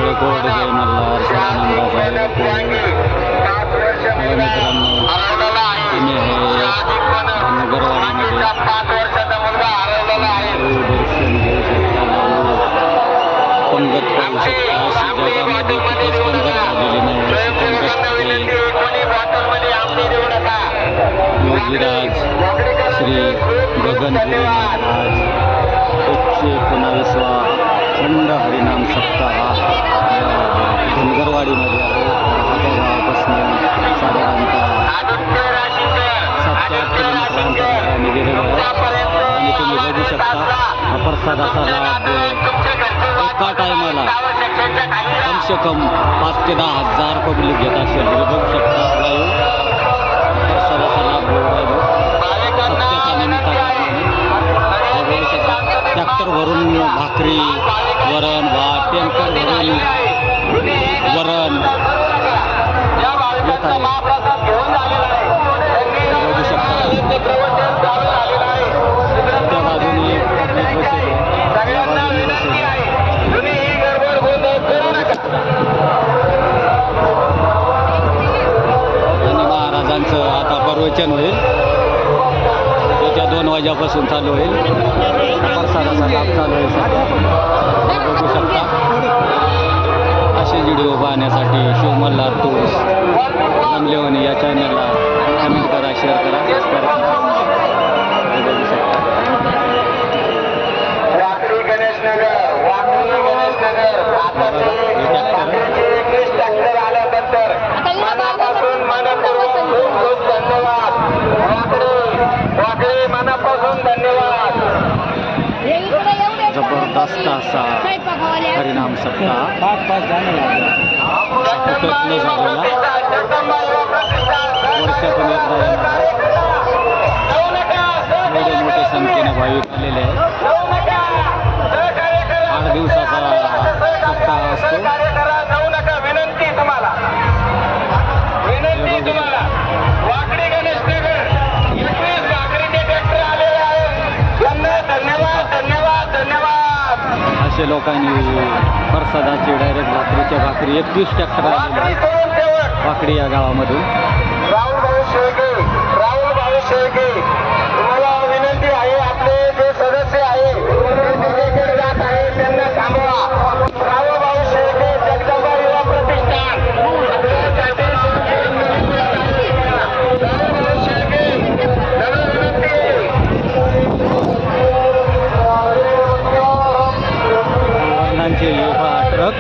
Record जय Malhar सदानंदाचा record. मित्रांनो तुम्ही हे धनगरवाडीमध्ये दर्शन घेऊ शकता. पंगत पाहू शकता. अशी जगामध्ये कुठेच पंगत झालेली नाही. अशी पंगत योगीराज श्री गगनगिरी महाराज 119वा खंड हरिनाम सप्ताह धनगरवाडीमध्ये आहे. राहत्या गावापासून साधारणतः 7 ते 8 किलोमीटर अंतराने गेलेलं आहे. आणि तुम्ही बघू शकता हा प्रसादाचा लाभ एका टायमाला कमसे कम 5 ते 10 हजार पब्लिक घेत असेल. तुम्ही बघू शकता प्रसादाचा लाभ घेऊ राहिलो सत्याच्या निमित्ताने. बघू शकता ट्रॅक्टर भरून भाकरी वरण भात टँकर भरून वरण येत आहे. बघू शकता त्या बाजूने बसेल त्या बाजूने बसेल. आणि महाराजांचं आता प्रवचन होईल. येत्या 2 वाजेपासून चालू होईल. प्रसादाचा लाभ चालू आहे सध्या. बघू शकता. असे व्हिडिओ पाहण्यासाठी शिव मल्हार टूर्स जमलेवणी या चॅनलला कमेंट करा, शेअर करा, सबस्क्राईब करा. बघू शकता जबरदस्त असा हरिनाम सप्ताह कुठंच न झालेला वर्षातून एकदा येणार. एवढे मोठ्या संख्येने भाविक आलेले आहेत. 8 दिवसाचा सप्ताह असतो. असे लोकांनी प्रसादाची डायरेक्ट भाकरीच्या भाकरी 21 ट्रॅक्टर आलेले आहेत वाकडी या गावामधून. राहुल भाऊ शेळके तुम्हाला विनंती आहे, आपले जे सदस्य आहे जात आहे त्यांना थांबवा. राहुल भाऊ शेळके जगदंबा युवा प्रतिष्ठान वर्णांचे युवा ट्रक